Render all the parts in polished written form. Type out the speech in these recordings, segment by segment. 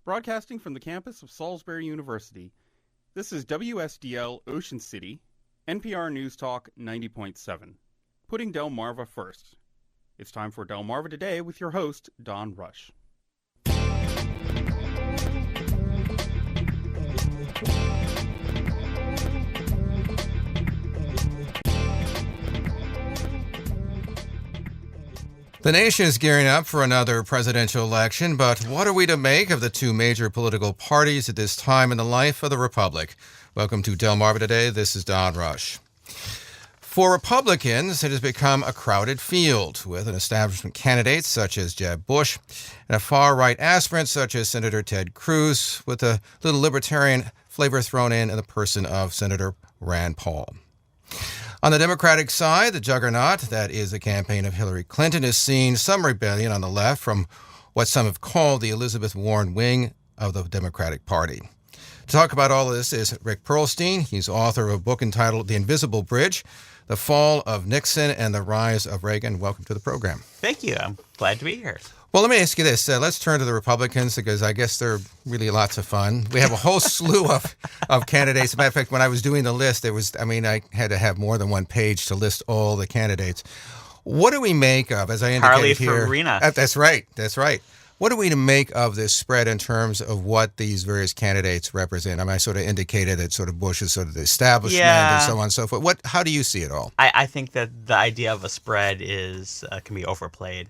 Broadcasting from the campus of Salisbury University, this is WSDL Ocean City, NPR News Talk 90.7, putting Delmarva first. It's time for Delmarva Today with your host, Don Rush. The nation is gearing up for another presidential election, but what are we to make of the two major political parties at this time in the life of the republic? Welcome to Delmarva Today. This is Don Rush. For Republicans, it has become a crowded field, with an establishment candidate such as Jeb Bush and a far-right aspirant such as Senator Ted Cruz, with a little libertarian flavor thrown in the person of Senator Rand Paul. On the Democratic side, the juggernaut that is the campaign of Hillary Clinton has seen some rebellion on the left from what some have called the Elizabeth Warren wing of the Democratic Party. To talk about all of this is Rick Perlstein. He's author of a book entitled The Invisible Bridge, The Fall of Nixon and the Rise of Reagan. Welcome to the program. Thank you. I'm glad to be here. Well, let me ask you this. Let's turn to the Republicans because I guess they're really lots of fun. We have a whole slew of candidates. As a matter of fact, when I was doing the list, I had to have more than one page to list all the candidates. What do we make of, as I indicated here? Farina. That's right. What are we to make of this spread in terms of what these various candidates represent? I mean, I sort of indicated that sort of Bush is sort of the establishment and so on and so forth. How do you see it all? I think that the idea of a spread can be overplayed.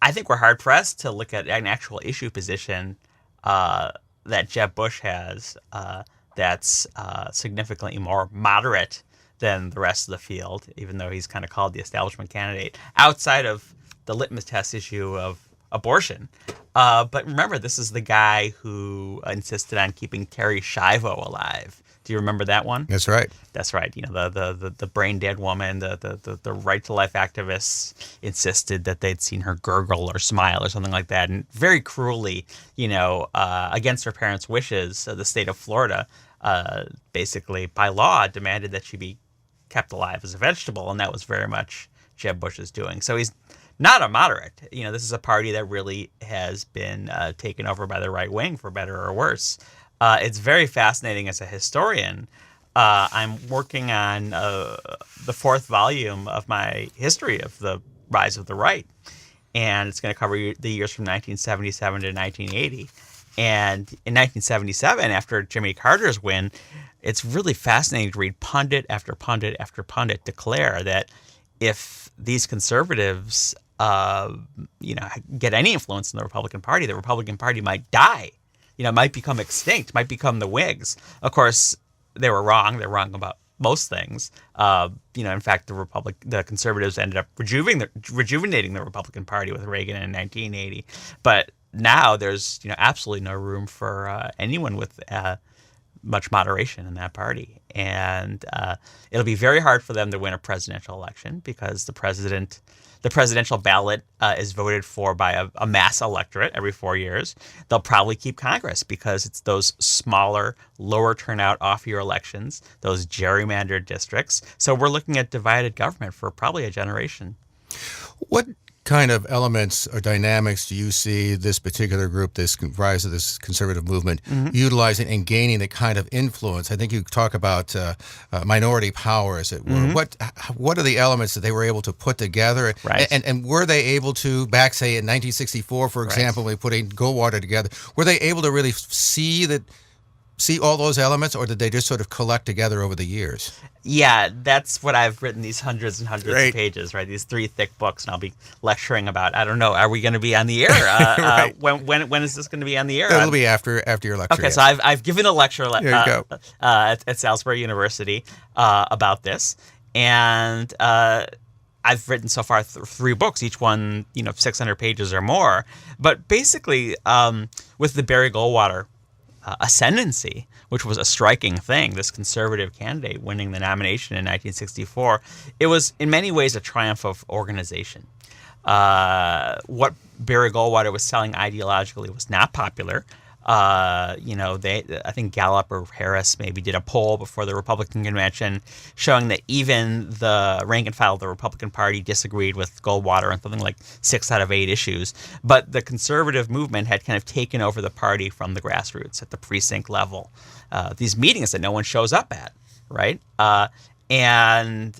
I think we're hard-pressed to look at an actual issue position that Jeb Bush has that's significantly more moderate than the rest of the field, even though he's kind of called the establishment candidate, outside of the litmus test issue of abortion. But remember, this is the guy who insisted on keeping Terry Schiavo alive. Do you remember that one? That's right. That's right. You know, the brain dead woman, the right to life activists insisted that they'd seen her gurgle or smile or something like that, and very cruelly, against her parents' wishes, the state of Florida, basically by law demanded that she be kept alive as a vegetable, and that was very much Jeb Bush's doing. So he's not a moderate. This is a party that really has been taken over by the right wing, for better or worse. It's very fascinating as a historian. I'm working on the fourth volume of my history of the rise of the right, and it's going to cover the years from 1977 to 1980. And in 1977, after Jimmy Carter's win, it's really fascinating to read pundit after pundit after pundit declare that if these conservatives get any influence in the Republican Party might die. Might become extinct, might become the Whigs. Of course, they were wrong. They're wrong about most things. In fact, the conservatives ended up rejuvenating the Republican Party with Reagan in 1980. But now there's absolutely no room for anyone with much moderation in that party. And it'll be very hard for them to win a presidential election because the presidential ballot is voted for by a mass electorate every 4 years. They'll probably keep Congress because it's those smaller, lower turnout off-year elections, those gerrymandered districts. So we're looking at divided government for probably a generation. What kind of elements or dynamics do you see this particular group, this rise of this conservative movement, utilizing and gaining the kind of influence? I think you talk about minority power, as it were. What are the elements that they were able to put together? Right. And were they able to, back, say, in 1964, for example, when we put Goldwater together, were they able to really see all those elements, or did they just sort of collect together over the years? Yeah, that's what I've written, these hundreds and hundreds of pages, right? These 3 thick books, and I'll be lecturing about, I don't know, are we going to be on the air? Right. When is this going to be on the air? It'll be after your lecture. Okay, so I've given a lecture at Salisbury University about this, and I've written so far 3 books, each one 600 pages or more. But basically, with the Barry Goldwater ascendancy, which was a striking thing, this conservative candidate winning the nomination in 1964, it was in many ways a triumph of organization. What Barry Goldwater was selling ideologically was not popular. I think Gallup or Harris maybe did a poll before the Republican convention showing that even the rank and file of the Republican Party disagreed with Goldwater on something like 6 out of 8 issues. But the conservative movement had kind of taken over the party from the grassroots at the precinct level. These meetings that no one shows up at, right? And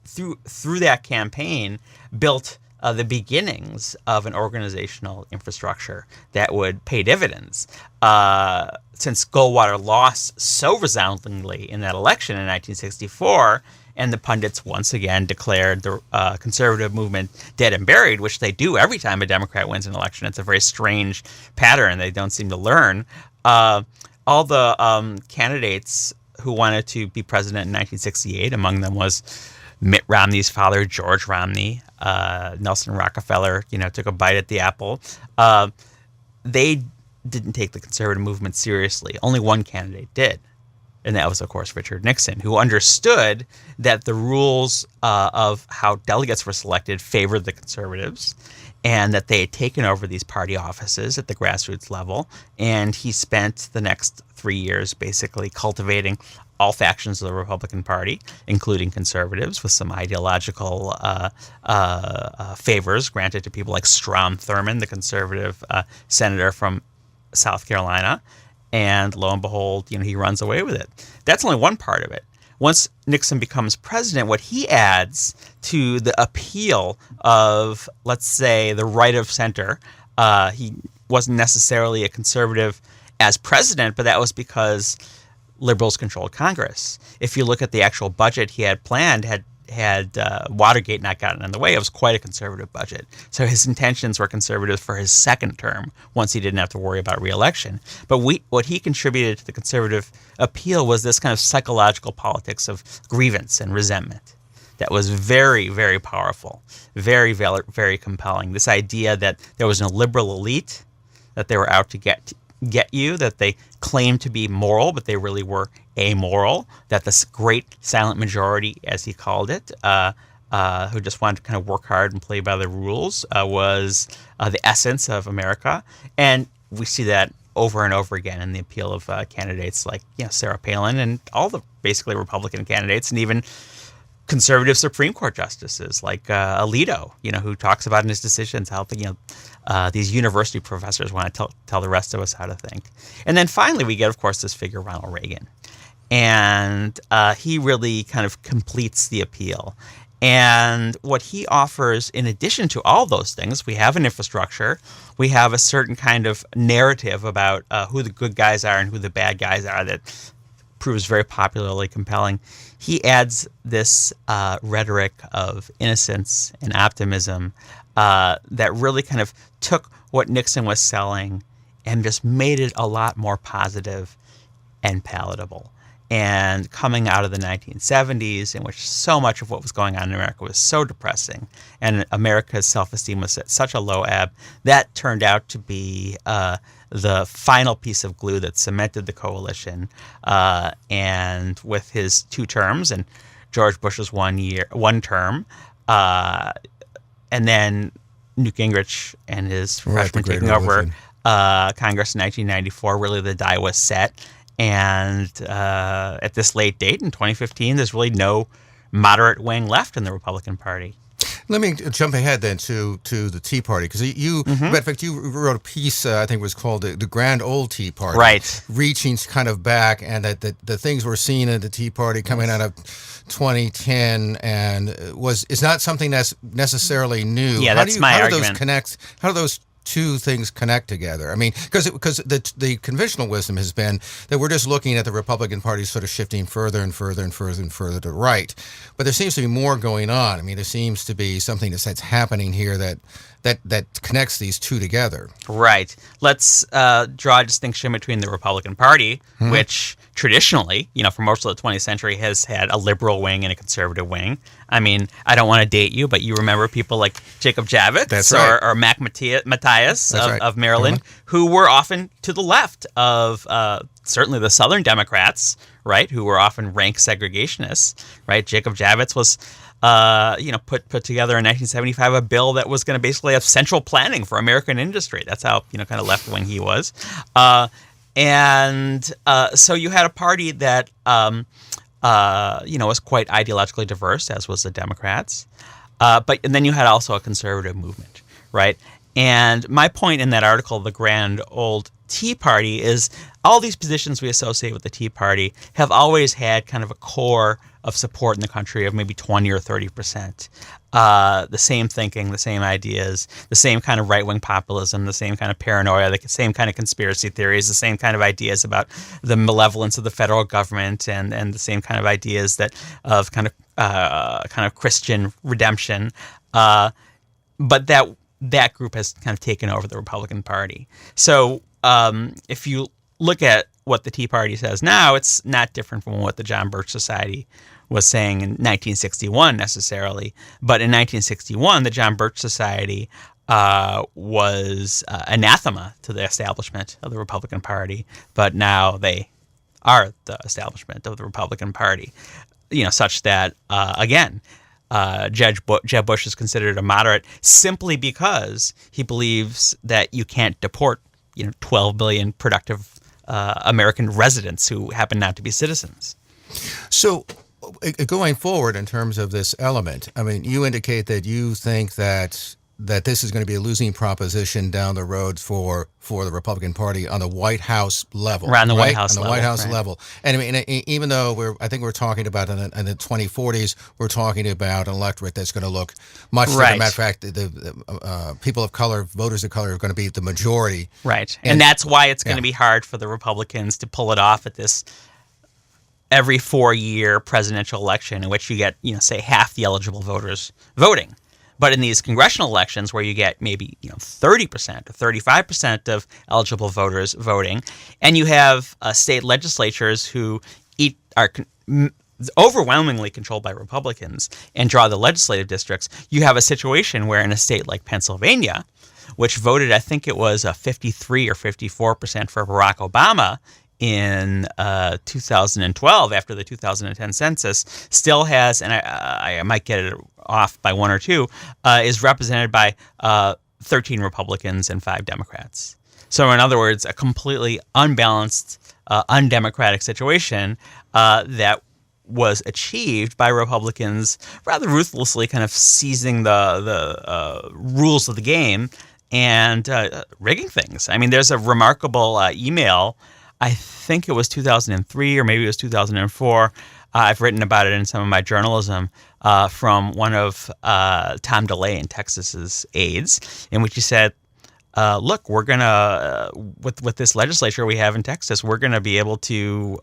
through that campaign, built the beginnings of an organizational infrastructure that would pay dividends. Since Goldwater lost so resoundingly in that election in 1964, and the pundits once again declared the conservative movement dead and buried, which they do every time a Democrat wins an election. It's a very strange pattern they don't seem to learn. All the candidates who wanted to be president in 1968, among them was Mitt Romney's father, George Romney. Nelson Rockefeller, took a bite at the apple. They didn't take the conservative movement seriously. Only one candidate did. And that was, of course, Richard Nixon, who understood that the rules of how delegates were selected favored the conservatives and that they had taken over these party offices at the grassroots level. And he spent the next 3 years basically cultivating all factions of the Republican Party, including conservatives, with some ideological favors granted to people like Strom Thurmond, the conservative senator from South Carolina. And lo and behold, he runs away with it. That's only one part of it. Once Nixon becomes president, what he adds to the appeal of, let's say, the right of center, he wasn't necessarily a conservative as president, but that was because liberals controlled Congress. If you look at the actual budget he had planned, had Watergate not gotten in the way, it was quite a conservative budget. So his intentions were conservative for his second term, once he didn't have to worry about re-election. But what he contributed to the conservative appeal was this kind of psychological politics of grievance and resentment that was very, very powerful, very, very, very compelling. This idea that there was a liberal elite, that they were out to get you, that they claimed to be moral, but they really were amoral, that this great silent majority, as he called it, who just wanted to kind of work hard and play by the rules, was the essence of America. And we see that over and over again in the appeal of candidates like Sarah Palin and all the basically Republican candidates, and even conservative Supreme Court justices like Alito, who talks about in his decisions how these university professors want to tell the rest of us how to think. And then finally, we get, of course, this figure, Ronald Reagan. And he really kind of completes the appeal. And what he offers, in addition to all those things, we have an infrastructure, we have a certain kind of narrative about who the good guys are and who the bad guys are that proves very popularly compelling. He adds this rhetoric of innocence and optimism that really kind of took what Nixon was selling and just made it a lot more positive and palatable. And coming out of the 1970s, in which so much of what was going on in America was so depressing, and America's self-esteem was at such a low ebb, that turned out to be the final piece of glue that cemented the coalition. And with his 2 terms and George Bush's 1 term, and then Newt Gingrich and his freshman taking over Congress in 1994, really the die was set. And at this late date in 2015, there's really no moderate wing left in the Republican Party. Let me jump ahead then to the Tea Party, because in fact, you wrote a piece, I think it was called the Grand Old Tea Party. Right. Reaching kind of back, and that the things we're seeing at the Tea Party coming out of 2010 and is not something that's necessarily new. Yeah, that's my argument. How do those two things connect together? I mean, because the conventional wisdom has been that we're just looking at the Republican Party sort of shifting further and further and further and further to the right. But there seems to be more going on. I mean, there seems to be something that's happening here that connects these two together. Right. Let's draw a distinction between the Republican Party, which traditionally, for most of the 20th century has had a liberal wing and a conservative wing. I mean, I don't want to date you, but you remember people like Jacob Javits or Mac Matthias of Maryland, who were often to the left of certainly the Southern Democrats, right, who were often rank segregationists, right? Jacob Javits was put together in 1975 a bill that was going to basically have central planning for American industry. That's how kind of left wing he was, and so you had a party that was quite ideologically diverse, as was the Democrats, and then you had also a conservative movement, right? And my point in that article, The Grand Old Tea Party, is all these positions we associate with the Tea Party have always had kind of a core of support in the country of maybe 20 or 30%. The same thinking, the same ideas, the same kind of right-wing populism, the same kind of paranoia, the same kind of conspiracy theories, the same kind of ideas about the malevolence of the federal government, and the same kind of ideas of kind of Christian redemption. But that group has kind of taken over the Republican Party. So if you look at what the Tea Party says now, it's not different from what the John Birch Society was saying in 1961 necessarily. But in 1961, the John Birch Society was anathema to the establishment of the Republican Party. But now they are the establishment of the Republican Party, such that, again, Jeb Bush is considered a moderate simply because he believes that you can't deport 12 million productive American residents who happen not to be citizens. So going forward in terms of this element, I mean, you indicate that you think that this is going to be a losing proposition down the road for the Republican Party on the White House level. Right, on the White House level. And I mean, even though I think we're talking about in the 2040s, we're talking about an electorate that's going to look much different. As a matter of fact, the people of color, voters of color, are going to be the majority. Right, and that's why it's going to be hard for the Republicans to pull it off at this every 4-year presidential election in which you get, say, half the eligible voters voting. But in these congressional elections where you get maybe 30% or 35% of eligible voters voting, and you have state legislatures who are overwhelmingly controlled by Republicans and draw the legislative districts, you have a situation where in a state like Pennsylvania, which voted, I think it was 53 or 54% for Barack Obama in 2012 after the 2010 census, still has, and I might get it off by 1 or 2, is represented by 13 Republicans and 5 Democrats. So in other words, a completely unbalanced, undemocratic situation that was achieved by Republicans rather ruthlessly kind of seizing the rules of the game and rigging things. I mean, there's a remarkable email, I think it was 2003 or maybe it was 2004. I've written about it in some of my journalism from one of Tom DeLay in Texas's aides, in which he said, look, we're going to, with this legislature we have in Texas, we're going to be able to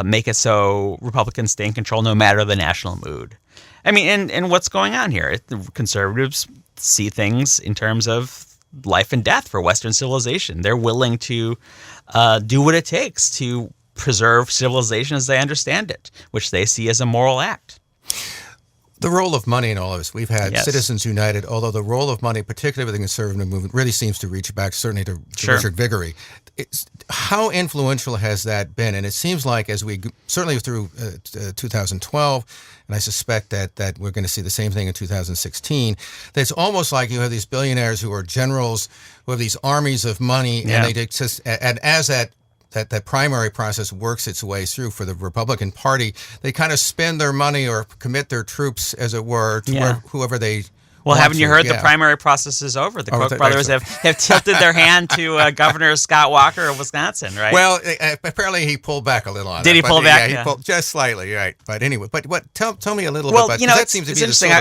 make it so Republicans stay in control no matter the national mood. I mean, and what's going on here? The conservatives see things in terms of life and death for Western civilization. They're willing to do what it takes to preserve civilization as they understand it, which they see as a moral act. The role of money in all of this. We've had Citizens United, although the role of money, particularly with the conservative movement, really seems to reach back certainly to Richard Viguerie. How influential has that been? And it seems like as we, certainly through 2012, and I suspect that we're going to see the same thing in 2016, that it's almost like you have these billionaires who are generals, who have these armies of money, and they just, and as that primary process works its way through for the Republican Party, they kind of spend their money or commit their troops, as it were, to whoever they Well, haven't you heard the primary process is over? The Koch brothers have tilted their hand to Governor Scott Walker of Wisconsin, right? Well, apparently he pulled back a little on Did that. He pull back? Yeah, he pulled just slightly, right. But anyway, tell me a little bit about that. Seems to be interesting.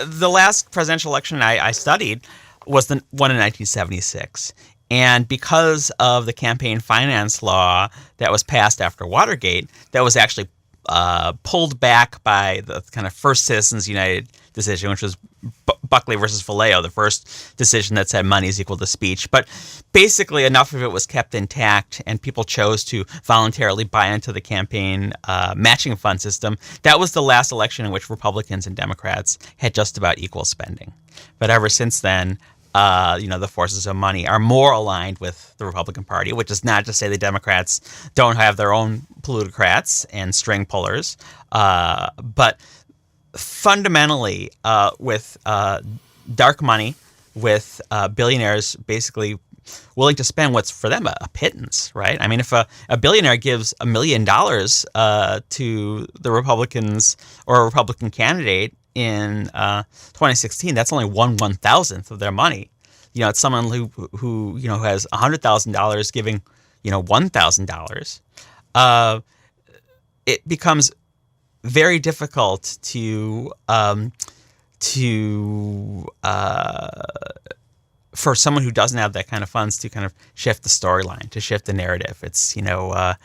The last presidential election I studied was the one in 1976. And because of the campaign finance law that was passed after Watergate, that was actually pulled back by the kind of first Citizens United decision, which was Buckley versus Vallejo, the first decision that said money is equal to speech. But basically enough of it was kept intact and people chose to voluntarily buy into the campaign matching fund system. That was the last election in which Republicans and Democrats had just about equal spending. But ever since then, the forces of money are more aligned with the Republican Party, which is not to say the Democrats don't have their own plutocrats and string pullers, but fundamentally with dark money, with billionaires basically willing to spend what's for them a pittance, right? I mean, if a billionaire gives $1 million to the Republicans or a Republican candidate in 2016, that's only 1/1000th of their money. It's someone who has $100,000 giving $1,000. It becomes very difficult for someone who doesn't have that kind of funds to kind of shift the storyline, to shift the narrative. It's the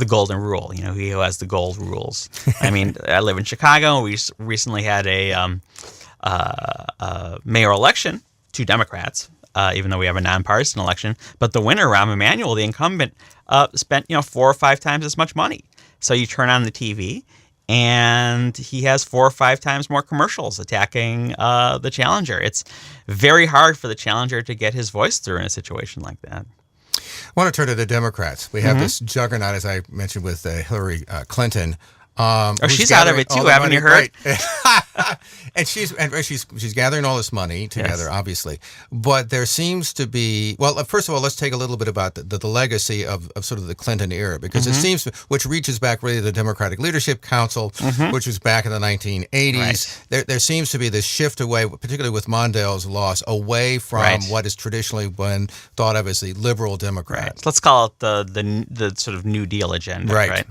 golden rule. He who has the gold rules. I mean, I live in Chicago. We recently had a mayoral election, 2 Democrats, even though we have a nonpartisan election. But the winner, Rahm Emanuel, the incumbent, spent 4 or 5 times as much money. So you turn on the TV, and he has 4 or 5 times more commercials attacking the challenger. It's very hard for the challenger to get his voice through in a situation like that. I want to turn to the Democrats. We have this juggernaut, as I mentioned, with Hillary Clinton. She's out of it too, haven't you heard? And she's gathering all this money together, obviously. But there seems to be, well, first of all, let's take a little bit about the legacy of sort of the Clinton era, because it seems, which reaches back really to the Democratic Leadership Council, which was back in the 1980s. Right. There seems to be this shift away, particularly with Mondale's loss, away from what is traditionally been thought of as the liberal Democrat. Right. Let's call it the sort of New Deal agenda. Right.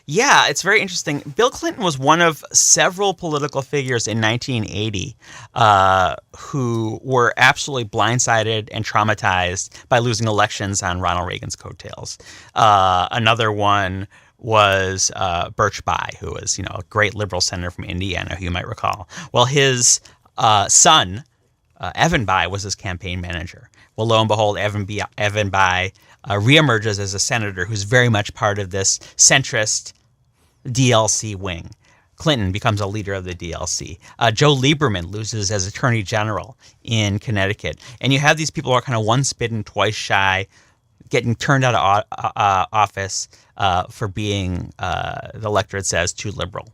Yeah, it's very interesting. Bill Clinton was one of several political figures in 1980 who were absolutely blindsided and traumatized by losing elections on Ronald Reagan's coattails. Another one was Birch Bayh, who was a great liberal senator from Indiana, who you might recall. Well, his son, Evan Bayh, was his campaign manager. Well, lo and behold, Evan Bayh reemerges as a senator who's very much part of this centrist DLC wing. Clinton becomes a leader of the DLC. Joe Lieberman loses as Attorney General in Connecticut. And you have these people who are kind of once bitten, twice shy, getting turned out of office for being, the electorate says, too liberal.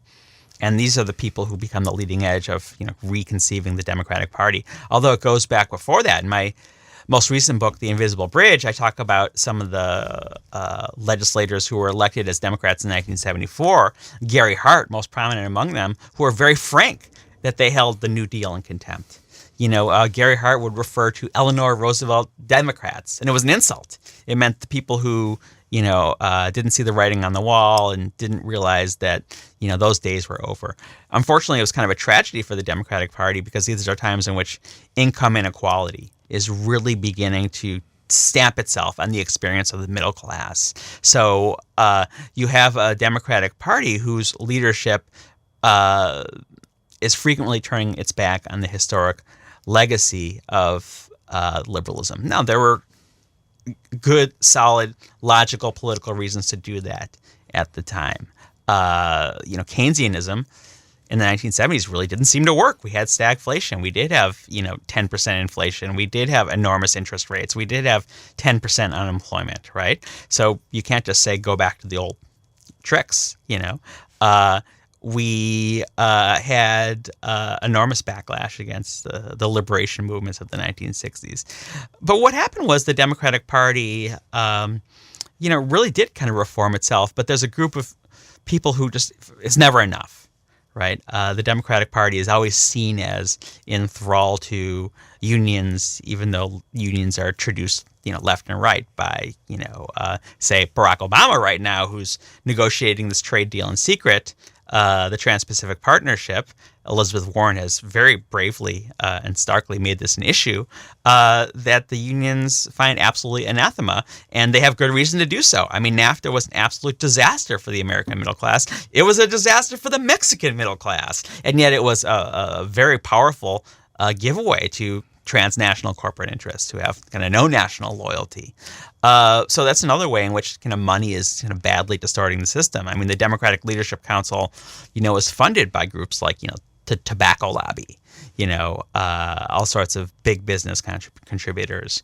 And these are the people who become the leading edge of reconceiving the Democratic Party. Although it goes back before that. In my most recent book, The Invisible Bridge, I talk about some of the legislators who were elected as Democrats in 1974, Gary Hart, most prominent among them, who were very frank that they held the New Deal in contempt. Gary Hart would refer to Eleanor Roosevelt Democrats, and it was an insult. It meant the people who, didn't see the writing on the wall and didn't realize that, those days were over. Unfortunately, it was kind of a tragedy for the Democratic Party because these are times in which income inequality is really beginning to stamp itself on the experience of the middle class. So you have a Democratic Party whose leadership is frequently turning its back on the historic legacy of liberalism. Now, there were good, solid, logical political reasons to do that at the time. Keynesianism in the 1970s really didn't seem to work. We had stagflation. We did have, 10% inflation. We did have enormous interest rates. We did have 10% unemployment, right? So you can't just say go back to the old tricks, We had enormous backlash against the liberation movements of the 1960s. But what happened was the Democratic Party, really did kind of reform itself. But there's a group of people who just, it's never enough. Right, the Democratic Party is always seen as in thrall to unions, even though unions are traduced, left and right by, say Barack Obama right now, who's negotiating this trade deal in secret, the Trans-Pacific Partnership. Elizabeth Warren has very bravely and starkly made this an issue that the unions find absolutely anathema, and they have good reason to do so. I mean, NAFTA was an absolute disaster for the American middle class. It was a disaster for the Mexican middle class, and yet it was a very powerful giveaway to transnational corporate interests who have kind of no national loyalty. So that's another way in which kind of money is kind of badly distorting the system. I mean, the Democratic Leadership Council, is funded by groups like, the tobacco lobby, all sorts of big business contributors.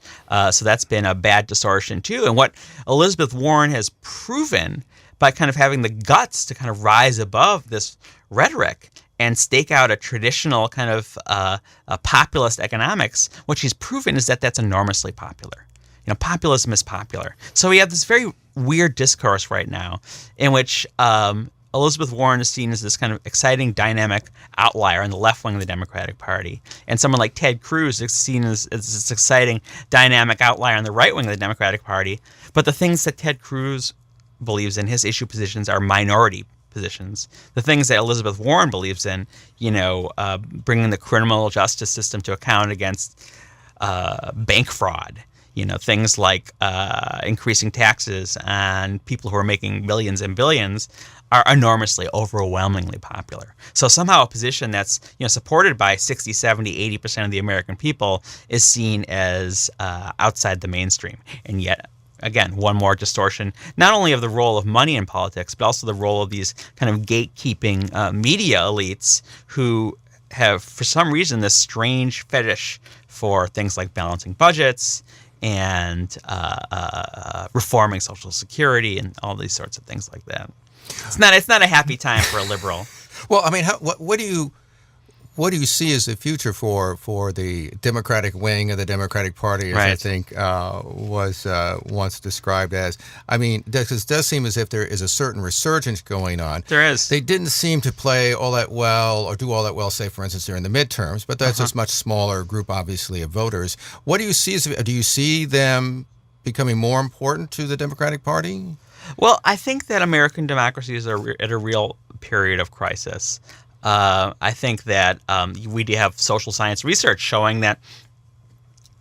So that's been a bad distortion too. And what Elizabeth Warren has proven by kind of having the guts to kind of rise above this rhetoric and stake out a traditional kind of populist economics. What she's proven is that that's enormously popular. Populism is popular. So we have this very weird discourse right now in which Elizabeth Warren is seen as this kind of exciting, dynamic outlier on the left wing of the Democratic Party. And someone like Ted Cruz is seen as this exciting, dynamic outlier on the right wing of the Democratic Party. But the things that Ted Cruz believes in, his issue positions, are minority positions. The things that Elizabeth Warren believes in, bringing the criminal justice system to account against bank fraud, things like increasing taxes on people who are making millions and billions, are enormously, overwhelmingly popular. So somehow a position that's supported by 60, 70, 80% of the American people is seen as outside the mainstream. And yet, again, one more distortion, not only of the role of money in politics, but also the role of these kind of gatekeeping media elites who have, for some reason, this strange fetish for things like balancing budgets and reforming Social Security and all these sorts of things like that. It's not a happy time for a liberal. Well, I mean, what do you see as the future for the Democratic wing of the Democratic Party, as I think was once described as? I mean, it does seem as if there is a certain resurgence going on. There is. They didn't seem to play all that well or do all that well, say, for instance, during the midterms, but that's a much smaller group, obviously, of voters. What do you see? Do you see them becoming more important to the Democratic Party? Well, I think that American democracies are at a real period of crisis. I think that we do have social science research showing that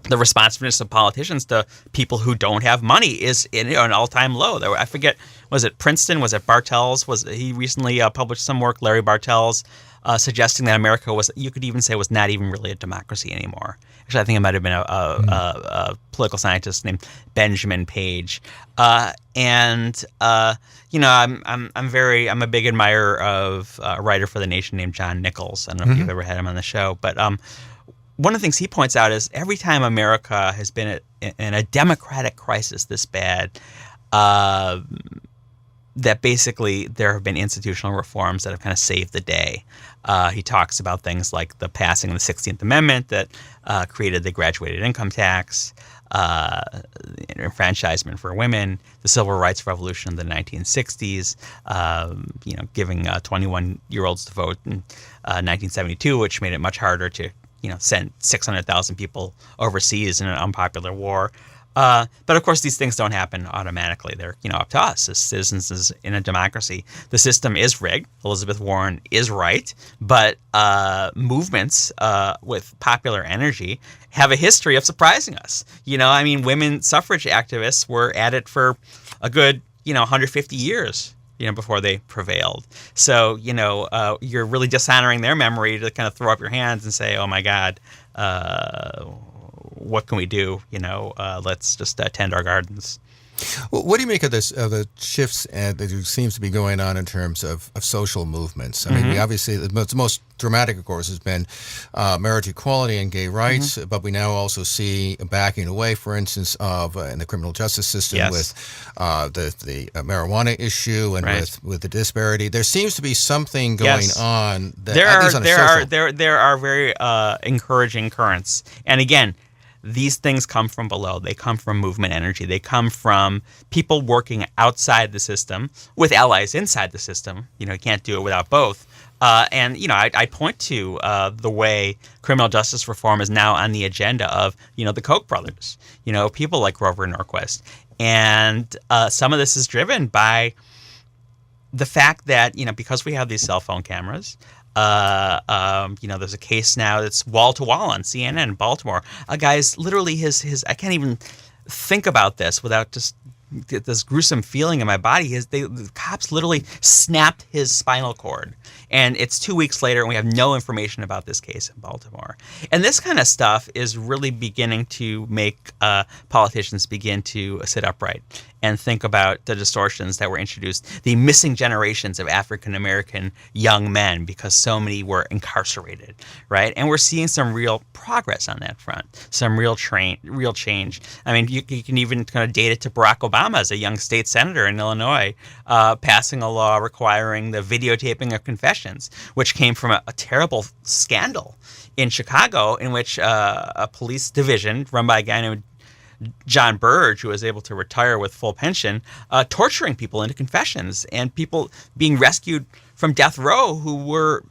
the responsiveness of politicians to people who don't have money is in an all-time low. I forget, was it Princeton? Was it Bartels? He recently published some work, Larry Bartels, suggesting that America was, you could even say, was not even really a democracy anymore. Actually, I think it might have been a political scientist named Benjamin Page. I'm a big admirer of a writer for The Nation named John Nichols. I don't know if you've ever had him on the show, but one of the things he points out is every time America has been in a democratic crisis this bad, that basically there have been institutional reforms that have kind of saved the day. He talks about things like the passing of the 16th Amendment that created the graduated income tax, enfranchisement for women, the civil rights revolution in the 1960s, giving 21-year-olds to vote in 1972, which made it much harder to send 600,000 people overseas in an unpopular war. But of course, these things don't happen automatically. They're up to us as citizens in a democracy. The system is rigged. Elizabeth Warren is right, but movements with popular energy have a history of surprising us. Women suffrage activists were at it for a good 150 years. Before they prevailed. So, you're really dishonoring their memory to kind of throw up your hands and say, oh my God, what can we do? Let's just tend our gardens. Well, what do you make of this, of the shifts that seems to be going on in terms of social movements? I mean, we obviously, the most dramatic, of course, has been marriage equality and gay rights, but we now also see backing away, for instance, of in the criminal justice system with the marijuana issue and with the disparity. There seems to be something going on. That, there are very encouraging currents, and again, these things come from below. They come from movement energy. They come from people working outside the system with allies inside the system. You can't do it without both. I point to the way criminal justice reform is now on the agenda of, the Koch brothers, people like Grover Norquist. And some of this is driven by the fact that, because we have these cell phone cameras, there's a case now that's wall to wall on CNN in Baltimore. A guy's literally his I can't even think about this without just this gruesome feeling in my body. The cops literally snapped his spinal cord. And it's 2 weeks later, and we have no information about this case in Baltimore. And this kind of stuff is really beginning to make politicians begin to sit upright and think about the distortions that were introduced, the missing generations of African-American young men because so many were incarcerated, right? And we're seeing some real progress on that front, some real change. I mean, you can even kind of date it to Barack Obama. Obama as a young state senator in Illinois, passing a law requiring the videotaping of confessions, which came from a terrible scandal in Chicago in which a police division run by a guy named John Burge, who was able to retire with full pension, torturing people into confessions, and people being rescued from death row who were,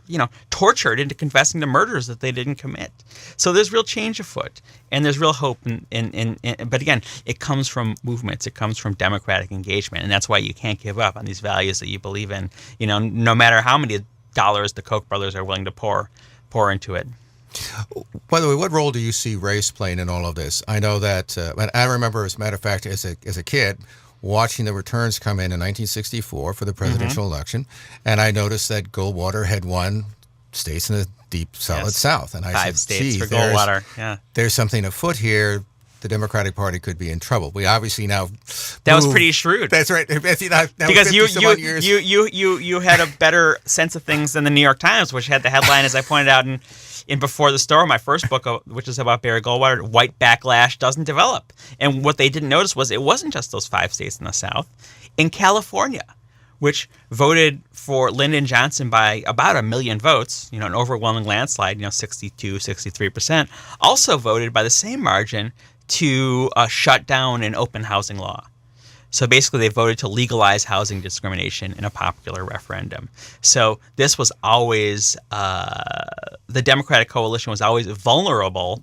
tortured into confessing to murders that they didn't commit. So there's real change afoot, and there's real hope. But again, it comes from movements. It comes from democratic engagement, and that's why you can't give up on these values that you believe in. No matter how many dollars the Koch brothers are willing to pour into it. By the way, what role do you see race playing in all of this? I know that I remember, as a matter of fact, as a kid, watching the returns come in 1964 for the presidential election, and I noticed that Goldwater had won states in the deep solid South, and I 5 said, states for Goldwater. Yeah, there's something afoot here. The Democratic Party could be in trouble. We obviously now that was pretty shrewd. That's right. Now because you had a better sense of things than the New York Times, which had the headline, as I pointed out in Before the Storm, my first book, which is about Barry Goldwater, White Backlash Doesn't Develop. And what they didn't notice was it wasn't just those 5 states in the South. In California, which voted for Lyndon Johnson by about 1 million votes, an overwhelming landslide, 62, 63%, also voted by the same margin to shut down an open housing law. So basically, they voted to legalize housing discrimination in a popular referendum. So this was always, the Democratic coalition was always vulnerable,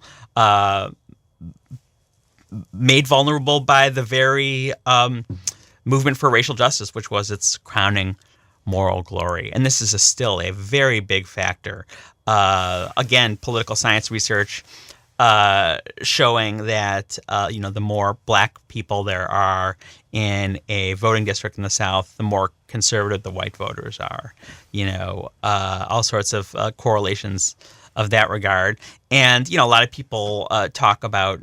made vulnerable by the very movement for racial justice, which was its crowning moral glory. And this is still a very big factor. Again, political science research showing that the more black people there are in a voting district in the South, the more conservative the white voters are. All sorts of correlations of that regard. And a lot of people talk about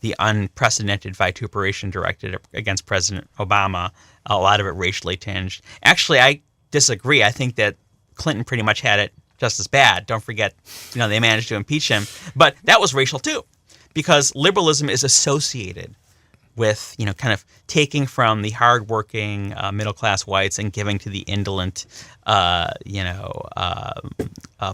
the unprecedented vituperation directed against President Obama. A lot of it racially tinged. Actually, I disagree. I think that Clinton pretty much had it just as bad. Don't forget, they managed to impeach him. But that was racial too, because liberalism is associated with, kind of taking from the hardworking middle-class whites and giving to the indolent,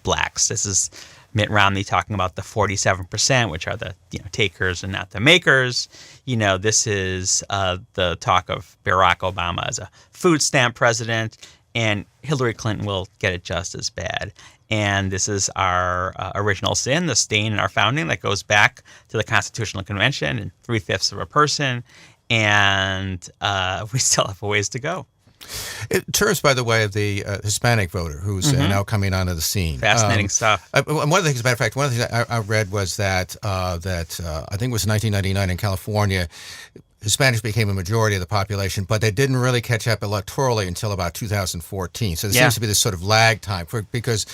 blacks. This is Mitt Romney talking about the 47%, which are the takers and not the makers. This is the talk of Barack Obama as a food stamp president, and Hillary Clinton will get it just as bad. And this is our original sin, the stain in our founding that goes back to the Constitutional Convention and 3/5 of a person. And we still have a ways to go. In terms, by the way, of the Hispanic voter who's now coming onto the scene. Fascinating stuff. One of the things, as a matter of fact, one of the things I read was that I think it was 1999 in California, Hispanics became a majority of the population, but they didn't really catch up electorally until about 2014. So there seems to be this sort of lag time because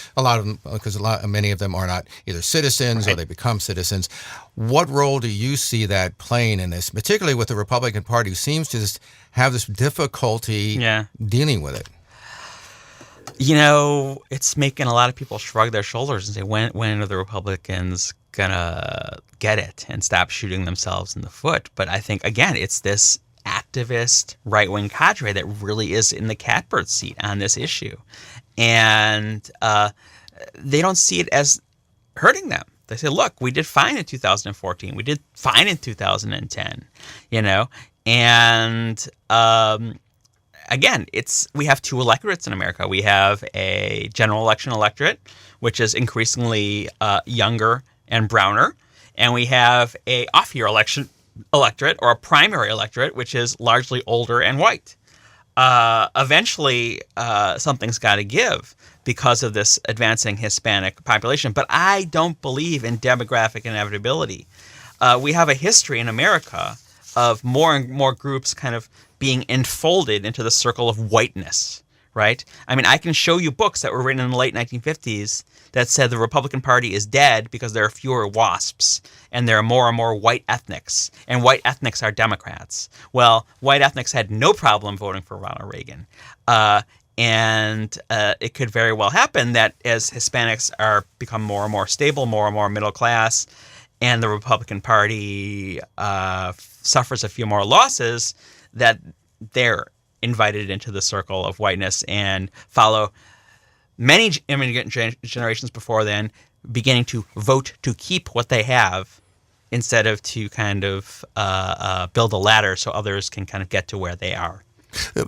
many of them are not either citizens or they become citizens. What role do you see that playing in this, particularly with the Republican Party, who seems to just have this difficulty dealing with it? It's making a lot of people shrug their shoulders and say, when are the Republicans gonna get it and stop shooting themselves in the foot? But I think, again, it's this activist right-wing cadre that really is in the catbird seat on this issue. And they don't see it as hurting them. They say, look, we did fine in 2014. We did fine in 2010, And again, we have 2 electorates in America. We have a general election electorate, which is increasingly younger and browner, and we have a off-year election electorate, or a primary electorate, which is largely older and white. Eventually, something's got to give because of this advancing Hispanic population. But I don't believe in demographic inevitability. We have a history in America of more and more groups kind of being enfolded into the circle of whiteness, right? I mean, I can show you books that were written in the late 1950s that said the Republican Party is dead because there are fewer WASPs and there are more and more white ethnics, and white ethnics are Democrats. Well, white ethnics had no problem voting for Ronald Reagan. And it could very well happen that as Hispanics become more and more stable, more and more middle class, and the Republican Party suffers a few more losses, that they're invited into the circle of whiteness and follow many immigrant generations before then beginning to vote to keep what they have instead of to kind of build a ladder so others can kind of get to where they are.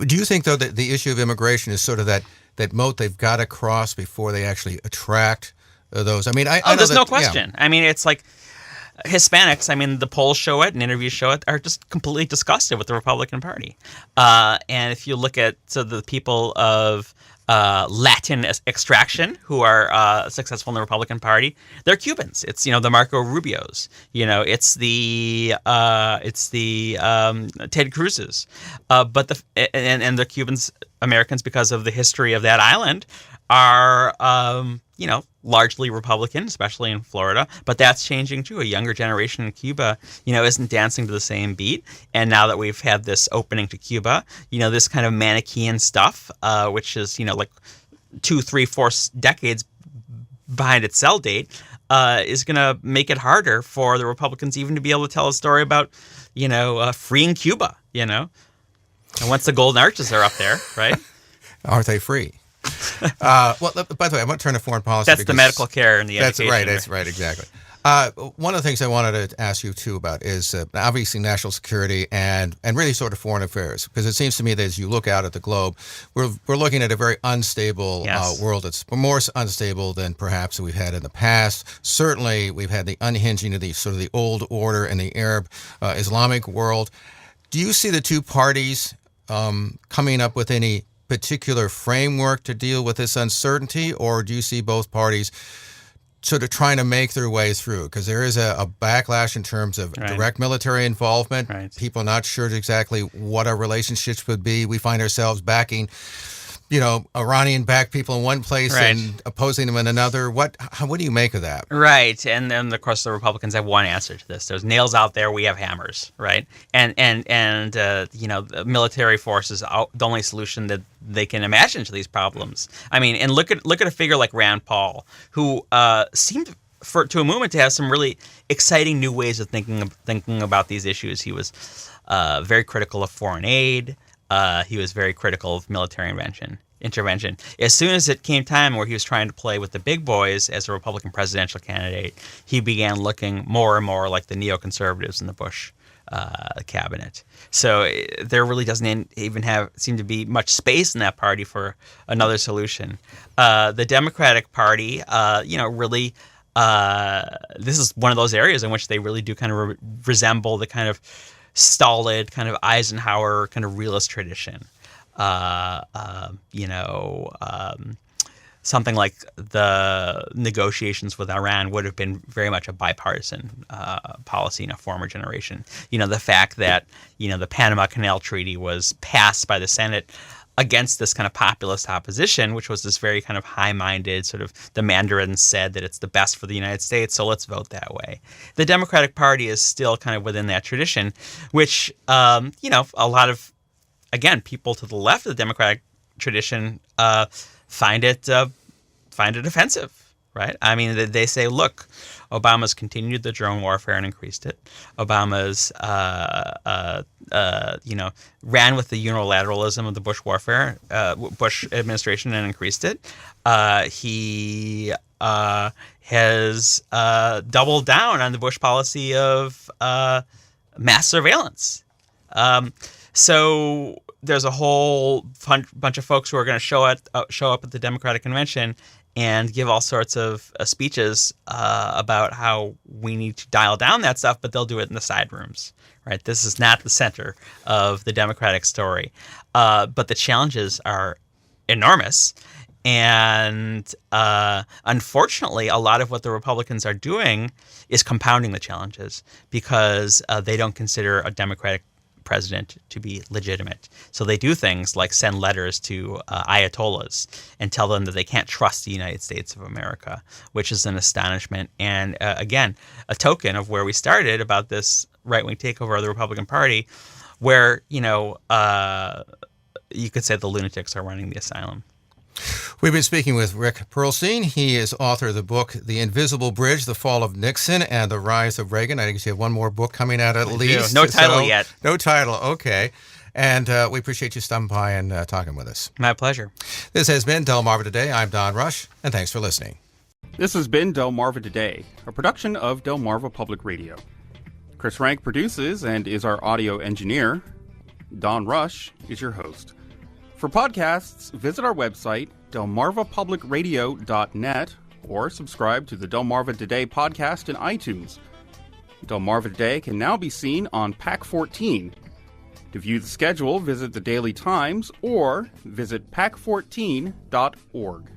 Do you think, though, that the issue of immigration is sort of that moat they've got to cross before they actually attract those? I mean, I know there's that, no question. Yeah. I mean, it's like Hispanics, I mean, the polls show it and interviews show it, are just completely disgusted with the Republican Party. And if you look at the people of Latin extraction who are successful in the Republican Party, they're Cubans. It's the Marco Rubios. It's the Ted Cruz's. But the Cubans Americans, because of the history of that island, are largely Republican, especially in Florida. But that's changing too. A younger generation in Cuba, isn't dancing to the same beat. And now that we've had this opening to Cuba, this kind of Manichaean stuff, which is like 2, 3, 4 decades behind its sell date, is going to make it harder for the Republicans even to be able to tell a story about freeing Cuba. And once the Golden Arches are up there, right? Aren't they free? Well, by the way, I want to turn to foreign policy. That's the medical care and the education. That's right, exactly. One of the things I wanted to ask you, too, about is obviously national security and really sort of foreign affairs, because it seems to me that as you look out at the globe, we're looking at a very unstable world. It's more unstable than perhaps we've had in the past. Certainly, we've had the unhinging of the sort of the old order in the Arab Islamic world. Do you see the two parties coming up with any particular framework to deal with this uncertainty, or do you see both parties sort of trying to make their way through? Because there is a backlash in terms of direct military involvement, people not sure exactly what our relationships would be. We find ourselves backing, Iranian-backed people in one place and opposing them in another. What do you make of that? Right, and then of course the Republicans have one answer to this. There's nails out there, we have hammers, right? And the military force is the only solution that they can imagine to these problems. I mean, and look at a figure like Rand Paul, who seemed to a moment to have some really exciting new ways of thinking about these issues. He was very critical of foreign aid. He was very critical of military intervention. As soon as it came time where he was trying to play with the big boys as a Republican presidential candidate, he began looking more and more like the neoconservatives in the Bush cabinet. So there really doesn't even seem to be much space in that party for another solution. The Democratic Party, really, this is one of those areas in which they really do kind of resemble the kind of stolid kind of Eisenhower kind of realist tradition. Something like the negotiations with Iran would have been very much a bipartisan policy in a former generation. The fact that, the Panama Canal Treaty was passed by the Senate against this kind of populist opposition, which was this very kind of high-minded sort of, the Mandarins said that it's the best for the United States, so let's vote that way. The Democratic Party is still kind of within that tradition, which, a lot of, again, people to the left of the Democratic tradition find it offensive, right? I mean, they say, look, Obama's continued the drone warfare and increased it. Obama's, ran with the unilateralism of the Bush warfare, Bush administration, and increased it. He has doubled down on the Bush policy of mass surveillance. So there's a whole bunch of folks who are going to show up at the Democratic Convention and give all sorts of speeches about how we need to dial down that stuff, but they'll do it in the side rooms, right? This is not the center of the Democratic story. But the challenges are enormous. And unfortunately, a lot of what the Republicans are doing is compounding the challenges because they don't consider a Democratic president to be legitimate. So they do things like send letters to Ayatollahs and tell them that they can't trust the United States of America, which is an astonishment. And again, a token of where we started about this right-wing takeover of the Republican Party, where, you could say the lunatics are running the asylum. We've been speaking with Rick Perlstein. He is author of the book, The Invisible Bridge, The Fall of Nixon and the Rise of Reagan. I think you have one more book coming out at least. No title yet. No title, okay. And we appreciate you stopping by and talking with us. My pleasure. This has been Delmarva Today. I'm Don Rush, and thanks for listening. This has been Delmarva Today, a production of Delmarva Public Radio. Chris Rank produces and is our audio engineer. Don Rush is your host. For podcasts, visit our website, delmarvapublicradio.net, or subscribe to the Delmarva Today podcast in iTunes. Delmarva Today can now be seen on PAC 14. To view the schedule, visit the Daily Times or visit pac14.org.